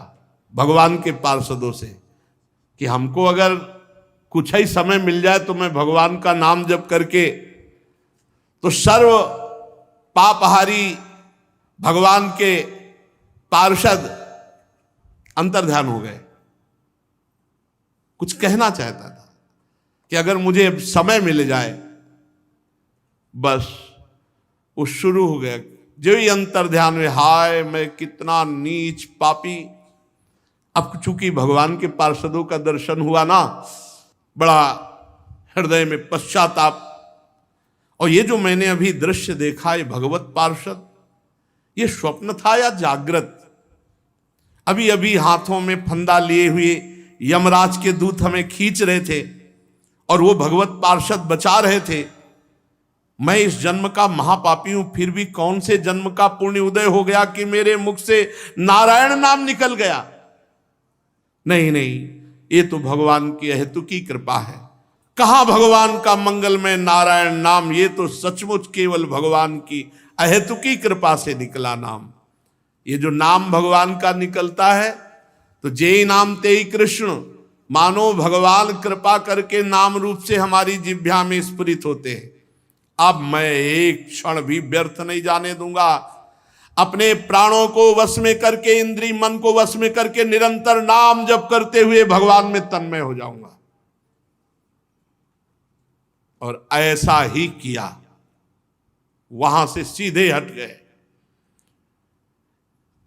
[SPEAKER 1] भगवान के पार्षदों से कि हमको अगर कुछ ही समय मिल जाए तो मैं भगवान का नाम जप करके, तो सर्व पापहारी भगवान के पार्षद अंतर्ध्यान हो गए। कुछ कहना चाहता था कि अगर मुझे समय मिल जाए, बस वो शुरू हो गया। जो ही अंतर्ध्यान में, हाय मैं कितना नीच पापी। अब चूंकि भगवान के पार्षदों का दर्शन हुआ ना, बड़ा हृदय में पश्चाताप। और ये जो मैंने अभी दृश्य देखा, ये भगवत पार्षद, ये स्वप्न था या जागृत? अभी अभी हाथों में फंदा लिए हुए यमराज के दूत हमें खींच रहे थे और वो भगवत पार्षद बचा रहे थे। मैं इस जन्म का महापापी हूं, फिर भी कौन से जन्म का पुण्य उदय हो गया कि मेरे मुख से नारायण नाम निकल गया। नहीं नहीं, ये तो भगवान की अहेतुकी कृपा है। कहां भगवान का मंगलमय नारायण नाम, ये तो सचमुच केवल भगवान की अहेतुकी कृपा से निकला नाम। ये जो नाम भगवान का निकलता है, तो जेई नाम तेई कृष्ण, मानो भगवान कृपा करके नाम रूप से हमारी जिह्वा में स्फुरित होते हैं। अब मैं एक क्षण भी व्यर्थ नहीं जाने दूंगा। अपने प्राणों को वश में करके, इंद्रिय मन को वश में करके निरंतर नाम जप करते हुए भगवान में तन्मय हो जाऊंगा। और ऐसा ही किया। वहां से सीधे हट गए।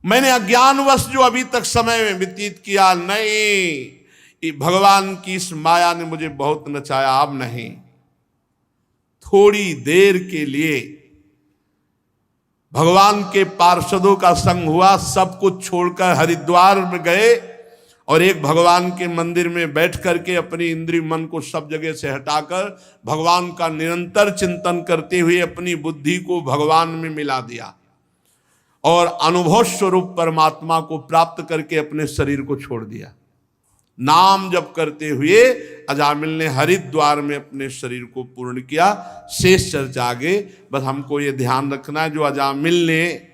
[SPEAKER 1] मैंने अज्ञानवश जो अभी तक समय व्यतीत किया, नहीं, भगवान की इस माया ने मुझे बहुत नचाया, अब नहीं। थोड़ी देर के लिए भगवान के पार्षदों का संग हुआ, सब कुछ छोड़कर हरिद्वार में गए और एक भगवान के मंदिर में बैठ करके अपनी इंद्रिय मन को सब जगह से हटाकर भगवान का निरंतर चिंतन करते हुए अपनी बुद्धि को भगवान में मिला दिया और अनुभव स्वरूप परमात्मा को प्राप्त करके अपने शरीर को छोड़ दिया। नाम जप करते हुए अजामिल ने हरिद्वार में अपने शरीर को पूर्ण किया। शेष चर्चा आगे। बस हमको ये ध्यान रखना है, जो अजामिल ने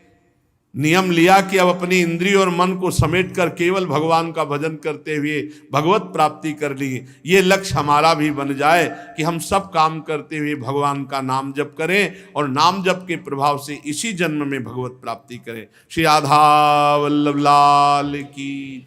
[SPEAKER 1] नियम लिया कि अब अपनी इंद्रिय और मन को समेट कर केवल भगवान का भजन करते हुए भगवत प्राप्ति कर ली, ये लक्ष्य हमारा भी बन जाए कि हम सब काम करते हुए भगवान का नाम जप करें और नाम जप के प्रभाव से इसी जन्म में भगवत प्राप्ति करें। श्री राधा वल्लभ लाल की।